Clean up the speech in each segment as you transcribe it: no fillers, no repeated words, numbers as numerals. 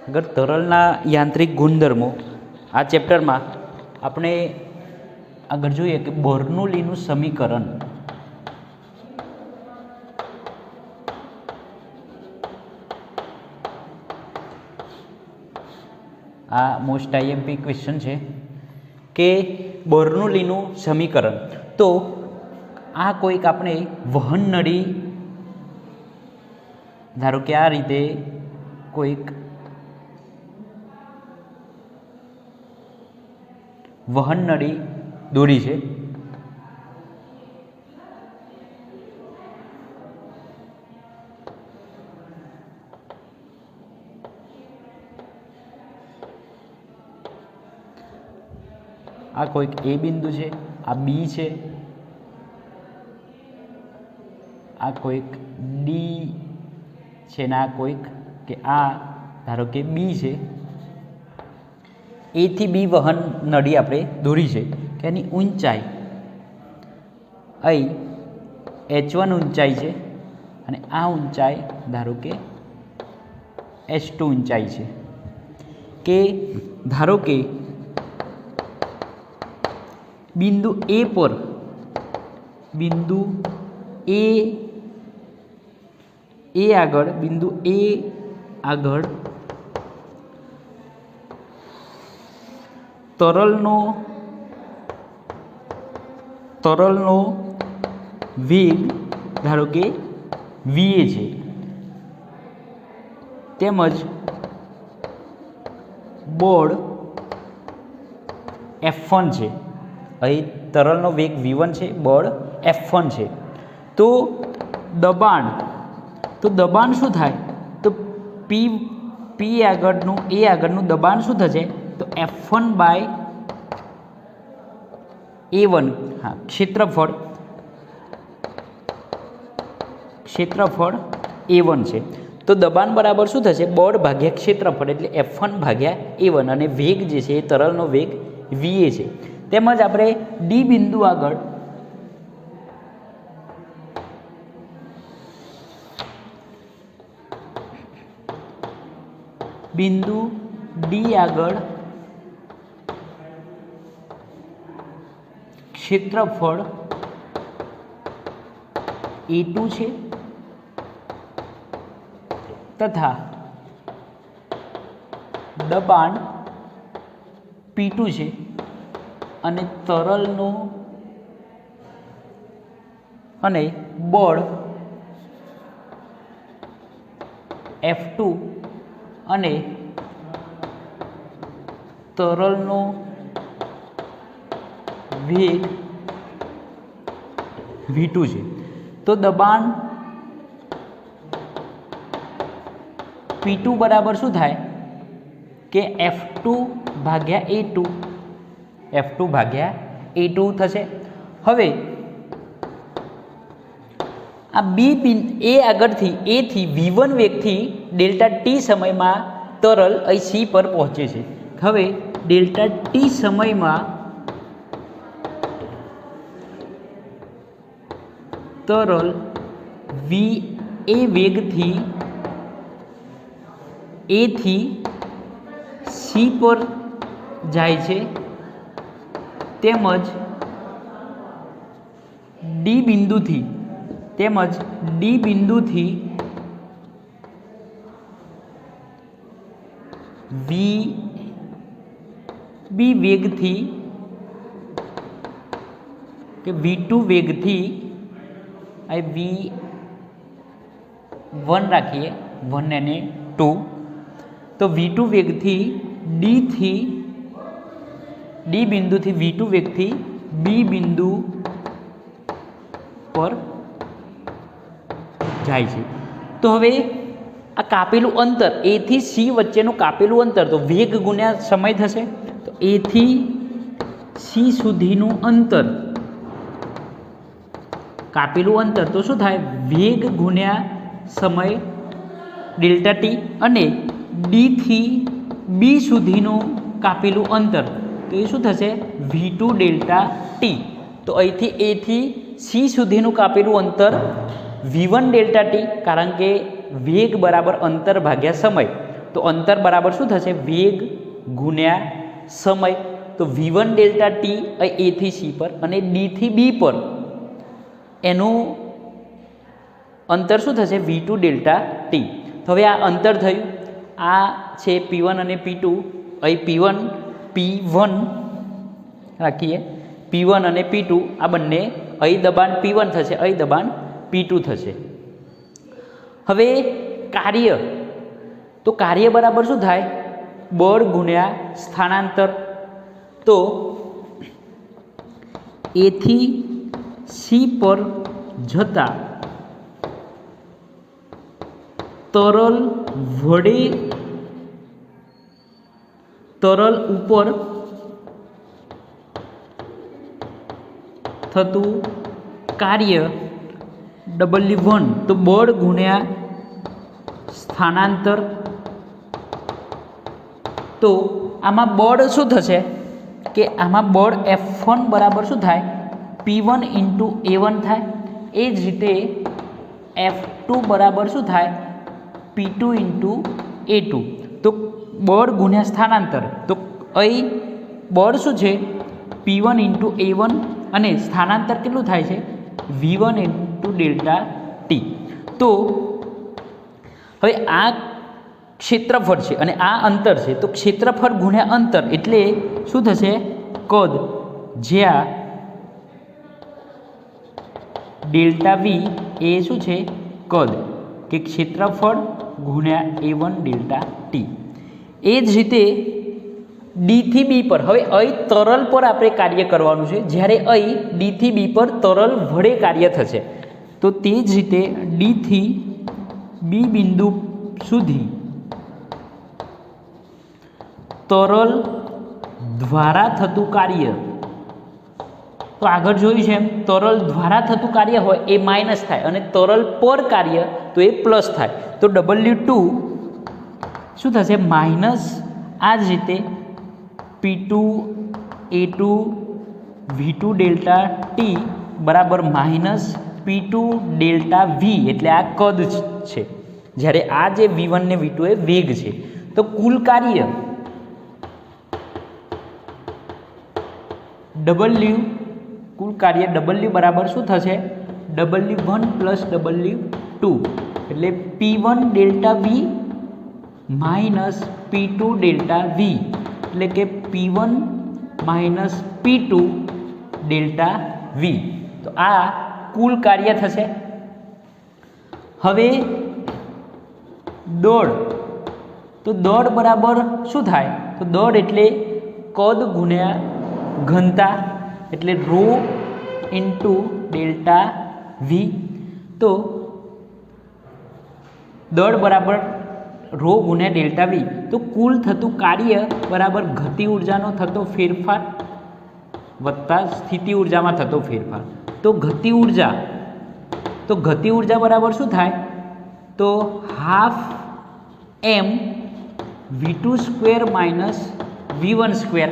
अगर तरलना यांत्रिक गुणधर्मों आ चेप्टर में आपणे आगळ जोईए कि बर्नौलीनुं समीकरण आ मोस्ट आईएमपी क्वेश्चन है कि बर्नौलीनुं समीकरण। तो आ कोईक आपणे वहन नળી धारो कि आ रीते कोईक वहन नળી દોરી છે आ कोईक ए बिंदु है, आ बी है, आ कोईक डी है ने आ कोईक के आ धारो कि बी है। ए थी बी वहन नળી आपणे દોરી છે કે એની ઊંચાઈ અહીં h1 ઊંચાઈ છે અને આ ઊંચાઈ ધારો કે h2 ઊંચાઈ છે કે ધારો કે बिंदु ए पर बिंदु ए आगळ बिंदु ए आगळ तरलनो वेग धारो के वीए छे तेमज बळ F1 छे। અહીં તરલનો વેગ v1 છે, બળ f1 છે। તો દબાણ શું થાય? તો p આગળનું એ આગળનું દબાણ શું થશે? તો f1 બાય a1 હા ક્ષેત્રફળ a1 છે। તો દબાણ બરાબર શું થશે? બળ ભાગ્યા ક્ષેત્રફળ એટલે f1 ભાગ્યા a1 અને વેગ જે છે એ તરલનો વેગ va છે। તેમજ આપણે ડી બિંદુ આગળ બિંદુ ડી આગળ ક્ષેત્રફળ a2 છે તથા દબાણ p2 છે અને તરલનો અને બળ F2 અને તરલનો વેગ v2 છે। તો દબાણ P2 બરાબર શું થાય કે F2 ભાગ્યા A2 F2 ભાગ્યા A2 થશે। હવે આ બી એ આગળથી એ થી v1 વેગથી ડેલ્ટા ટી સમયમાં તરલ અહીં C પર પહોંચે છે। હવે ડેલ્ટા ટી સમયમાં તરલ v એ વેગથી એ થી C પર જાય છે તેમજ ડી બિંદુથી બી વેગથી કે v2 વેગથી આ v1 રાખીએ 1 અને 2 તો v2 વેગથી डी बिंदु थी v2 वेग थी बी बिंदु पर जाय छे। तो हवे आ कापेलू अंतर ए थी सी वच्चेनुं कापेलू अंतर तो वेग गुण्या समय थशे। तो ए थी सी सुधीनुं अंतर कापेलू अंतर तो शुं थाय? वेग गुण्या समय डेल्टा टी अने डी थी बी सुधीनुं कापेलू अंतर तो ये शू थशे? v2 delta T. तो અહીંથી ए થી C સુધીનું કાપેલું અંતર v1 डेल्टा टी कारण के वेग बराबर अंतर भाग्या समय तो अंतर बराबर शू थशे वेग गुण्या समय। तो v1 डेल्टा टी ए थी सी पर अने डी थी बी पर एनु अंतर शू थशे v2 डेल्टा टी। तो हवे आ अंतर थयुं, आ छे p1 अने p2। अहीं p1 राखीए, p1 अने p2 आ बंने अहीं दबाण p1 थशे, अहीं दबाण p2 थशे। हवे कार्य, तो कार्य बराबर शू थाय बळ गुण्या स्थानांतर। तो ए थी सी पर जता तरल वडे तरल ऊपर थतुं कार्य W1, तो बळ गुण्या स्थानांतर। तो आमा बळ शू थशे कि आमा बळ F1 बराबर शू थाय P1 इंटू A1 थाय। ए ज रीते F2 बराबर शू थाय P2 इंटू A2। तो बळ गुण्या स्थानांतर, तो अहीं बळ शू छे P1 इंटू A1 अने स्थानांतर केटलुं थाय छे V1 इंटू डेल्टा टी। तो हवे आ क्षेत्रफळ छे अने आ अंतर छे, तो क्षेत्रफळ गुण्या अंतर एटले शुं थशे कद, ज्या डेल्टा वी ए शुं छे कद, कि क्षेत्रफळ गुण्या A1 डेल्टा टी। ए ज रीते डी थी बी पर, हवे अहीं तरल पर आपणे कार्य करवानुं छे, ज्यारे अहीं डी थी बी पर तरल वडे कार्य थशे। तो ते ज रीते डी थी बी बिंदु सुधी तरल द्वारा थतुं कार्य, तो आगळ जोयुं छे एम तरल द्वारा थतुं कार्य होय ए माइनस थाय अने तरल पर कार्य तो ए प्लस थाय। तो W2 शुं थशे माइनस आ ज रीते P2 A2 V2 delta T बराबर माइनस P2 डेल्टा V, एटले आ कद छे, ज्यारे आ जे V1 ने V2 ए वेग छे। तो कुल कार्य W, कुल कार्य W बराबर शू थशे W1 प्लस W2, एटले P1 delta V minus P2 delta V, एटले के P1 minus P2 delta V। तो आ कुल कार्य थशे। हवे दौड़, तो दौड़ बराबर शू थाय, तो दौड़ एटले कद गुण्या घनता, एटले रो इंटू डेल्टा वी। तो दौड़ बराबर रो गुण्या डेल्टा वी। तो कुल थतुं कार्य बराबर गति ऊर्जानो थतो फेरफार वत्ता स्थिति ऊर्जामां थतो फेरफार। तो गति ऊर्जा बराबर शू थाय, तो half m v2 square minus v1 square.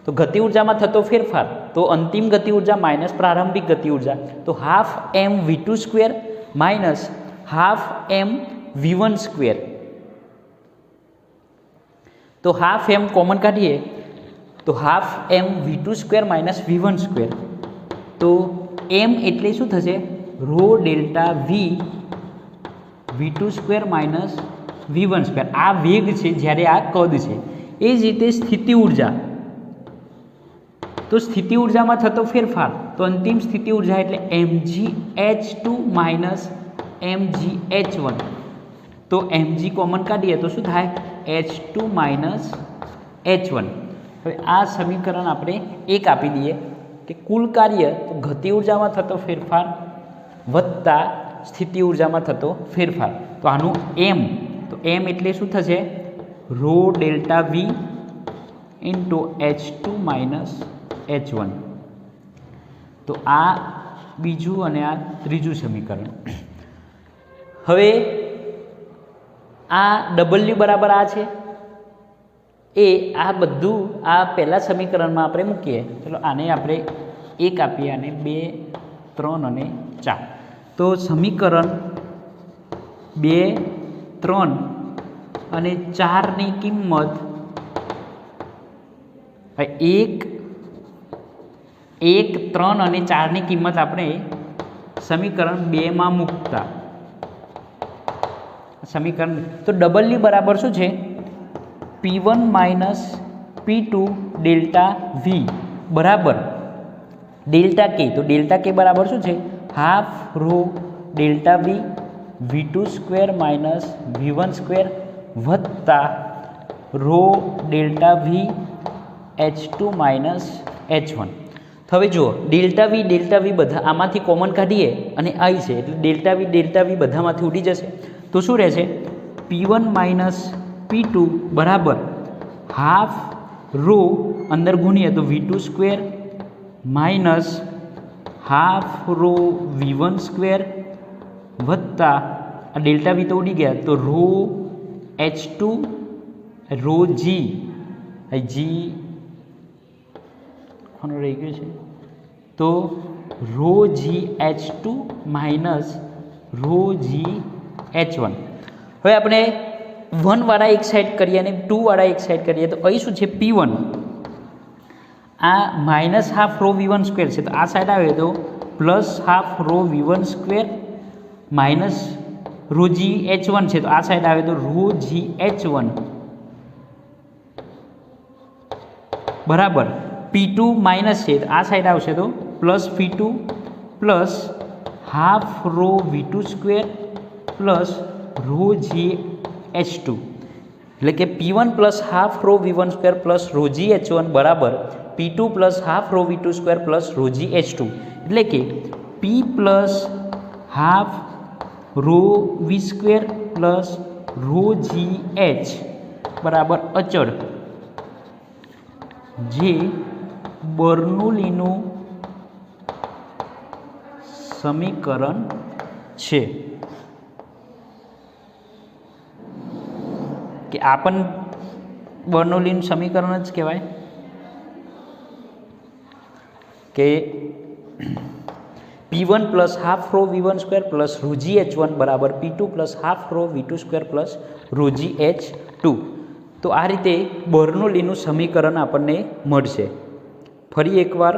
तो गति ऊर्जा में थतो फेरफार, तो अंतिम गति ऊर्जा माइनस प्रारंभिक गति ऊर्जा, तो half m v2 square minus half m v1 square. तो हाफ m कॉमन काढीए, तो half m v2 square minus v1 square. तो m एटले शुं थशे rho delta v v2 square minus v1 square. आ वेग छे ज्यारे आ कद छे। ए ज रीते स्थिति ऊर्जा, तो स्थिति ऊर्जा में थतो फेरफार, तो अंतिम स्थिति ऊर्जा एटले mgh2 माइनस mgh1। तो mg कॉमन काढीए तो शुं थाय h2 माइनस h1। हवे आ समीकरण आपणे एक आपी दीए कि कुल कार्य तो गति ऊर्जा में थतो फेरफार वत्ता स्थिति ऊर्जा में थतो फेरफार। तो आनु m, तो m एटले शुं थशे rho delta v into h2 minus h1। तो आ बीजू अने आ त्रीजू समीकरण। हवे आ W बराबर आ छे ए आ बधुं आ पहला समीकरण में आपणे मूकीए। चलो आने आपणे एक आपीए, आने 2 3 अने 4। तो समीकरण 2 3 અને 4ની કિંમત 1, 3 અને 4ની કિંમત આપણે સમીકરણ 2 માં મૂકતા સમીકરણ તો ડબલની બરાબર શું છે P1 minus P2 delta V બરાબર ડેલ્ટા કે તો ડેલ્ટા કે બરાબર શું છે half rho delta V V2 square minus V1 square વત્તા rho delta V H2 minus H1. તો હવે જુઓ ડેલ્ટા વી બધા આમાંથી કોમન કાઢીએ અને I છે એટલે ડેલ્ટા વી બધામાંથી ઉડી જશે તો શું રહેશે P1 માઇનસ P2 બરાબર હાફ રો અંદર ગુણીએ તો V2 square minus half rho V1 square વત્તા આ ડેલ્ટા વી તો ઉડી ગયા તો રો H2 રો જી રહી ગયું છે તો row g H2 minus rho g H1. હવે આપણે 1 વાળા એક સાઈડ કરીએ અને 2 વાળા એક સાઈડ કરીએ તો અહીં શું છે P1 આ minus half rho V1 square છે તો આ સાઈડ આવે તો plus half rho V1 square minus rho g H1 છે તો આ સાઈડ આવે તો રો જી H1 બરાબર P2 માઇનસ છે તો આ સાઈડ આવશે તો plus P2 plus half rho V2 square plus rho g H2 એટલે કે P1 plus half rho V1 square plus rho g H1 બરાબર P2 plus half rho V2 square plus rho g H2 એટલે કે P plus half rho V square plus rho g H બરાબર અચળ જે બર્નોલીનું સમીકરણ છે કે આ પણ બર્નોલીનું સમીકરણ જ કહેવાય કે P1 plus half rho V1 square plus rho g H1 બરાબર P2 plus half rho V2 square plus rho g H2. તો આ રીતે બર્નોલીનું સમીકરણ આપણને મળશે. ફરી એકવાર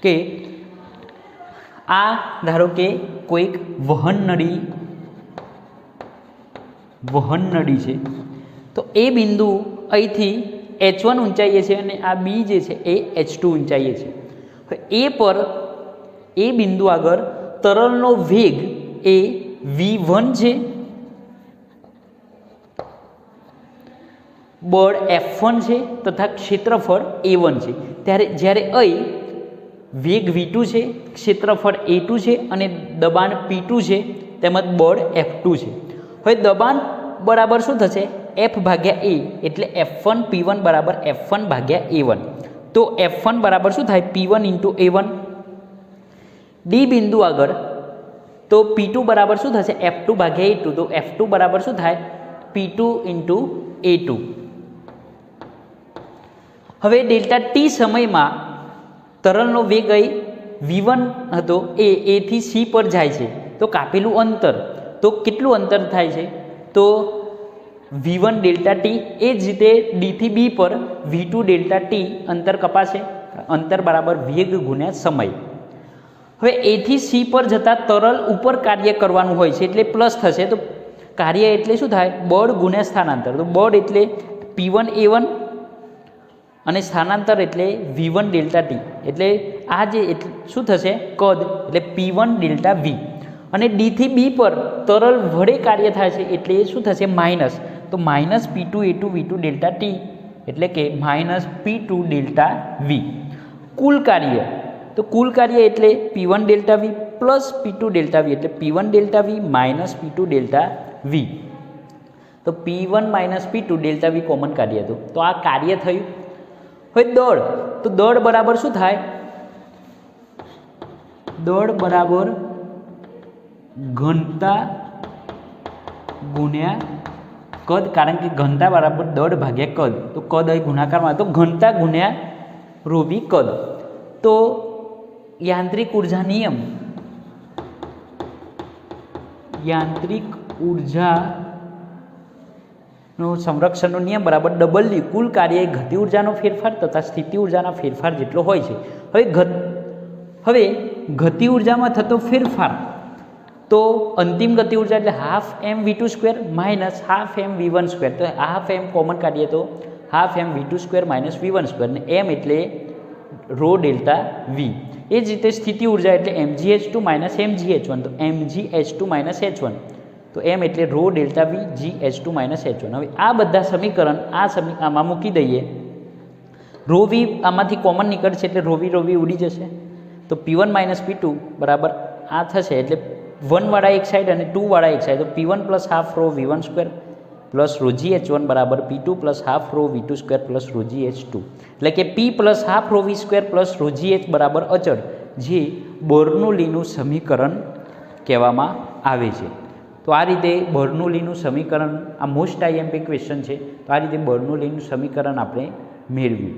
કે આ ધારો કે કોઈક વહન નળી છે તો એ બિંદુ અહીંથી H1 ઊંચાઈએ છે અને આ બી જે છે એ H2 ઊંચાઈએ છે. એ પર એ બિંદુ આગળ તરલનો વેગ એ V1 છે, બળ F1 છે તથા ક્ષેત્રફળ A1 છે. ત્યારે જ્યારે અહીં વેગ V2 છે, ક્ષેત્રફળ A2 છે અને દબાણ P2 છે તેમજ બળ F2 છે. હવે દબાણ બરાબર શું થશે F ભાગ્યા A એટલે F1 P1 બરાબર F1 ભાગ્યા A1. તો F1 બરાબર શું થાય P1 ઇન્ટુ A1. ડી બિંદુ આગળ તો P2 બરાબર શું થશે F2 ભાગ્યા A2. તો F2 બરાબર શું થાય P2 ઇન્ટુ A2. હવે ડેલ્ટા ટી સમયમાં તરલનો વેગ અહીં V1 હતો એ A થી C પર જાય છે તો કાપેલું અંતર તો કેટલું અંતર થાય છે તો V1 ડેલ્ટા ટી. એ જ રીતે ડી થી બી પર V2 ડેલ્ટા ટી અંતર કપાશે. અંતર બરાબર વેગ ગુણ્યા સમય. હવે એ થી સી પર જતાં તરલ ઉપર કાર્ય કરવાનું હોય છે એટલે પ્લસ થશે. તો કાર્ય એટલે શું થાય બળ ગુણ્યા સ્થાનાંતર. તો બળ એટલે P1 A1 અને સ્થાનાંતર એટલે V1 ડેલ્ટા ટી. એટલે આ જે શું થશે કદ એટલે P1 ડેલ્ટા V. અને ડી થી બી પર તરલ વડે કાર્ય થાય છે એટલે એ શું થશે માઇનસ. તો minus P2 A2 V2 delta T એટલે કે માઇનસ P2 ડેલ્ટા V. કુલ કાર્ય તો કુલ કાર્ય એટલે P1 delta V plus P2 delta V એટલે P1 delta V minus P2 delta V. તો P1 minus P2 delta V common કાર્ય હતું તો આ કાર્ય થયું. હવે દળ તો દળ બરાબર શું થાય દળ બરાબર ઘનતા ગુણ્યા કદ. કારણ કે ઘનતા બરાબર દળ ભાગ્યા કદ. તો કદ અહીં ગુણાકારમાં તો ઘનતા ગુણ્યા રોબી કદ. તો યાંત્રિક ઉર્જા નિયમ યાંત્રિક ઉર્જાનો સંરક્ષણનો નિયમ બરાબર W કુલ કાર્ય એ ગતિ ઉર્જાનો ફેરફાર તથા સ્થિતિ ઉર્જાના ફેરફાર જેટલો હોય છે. હવે ગતિ ઉર્જામાં થતો ફેરફાર તો અંતિમ ગતિ ઉર્જા એટલે half m V2 square minus half m V1 square. તો હાફ એમ કોમન કાઢીએ તો half m V2 square minus V1 square ને એમ એટલે રો ડેલ્ટા V. એ જ રીતે સ્થિતિ ઉર્જા એટલે mgh2 માઇનસ mgh1 તો mgh2 માઇનસ h1 તો એમ એટલે row delta V gh2 minus h1. હવે આ બધા સમીકરણ આમાં મૂકી દઈએ. રો V આમાંથી કોમન નીકળશે એટલે રો V ઉડી જશે. તો P1 માઇનસ P2 બરાબર આ થશે એટલે 1 વાળા એક સાઈડ અને 2 વાળા એક સાઈડ. તો P1 plus half rho V1 square plus rho gh1 બરાબર P2 plus half rho V2 square plus rho gh2. એટલે કે P plus half rho V square plus rho gh બરાબર અચળ, જે બર્નોલીનું સમીકરણ કહેવામાં આવે છે. તો આ રીતે બર્નોલીનું સમીકરણ આ મોસ્ટ IMP ક્વેશ્ચન છે. તો આ રીતે બર્નોલીનું સમીકરણ આપણે મેળવ્યું.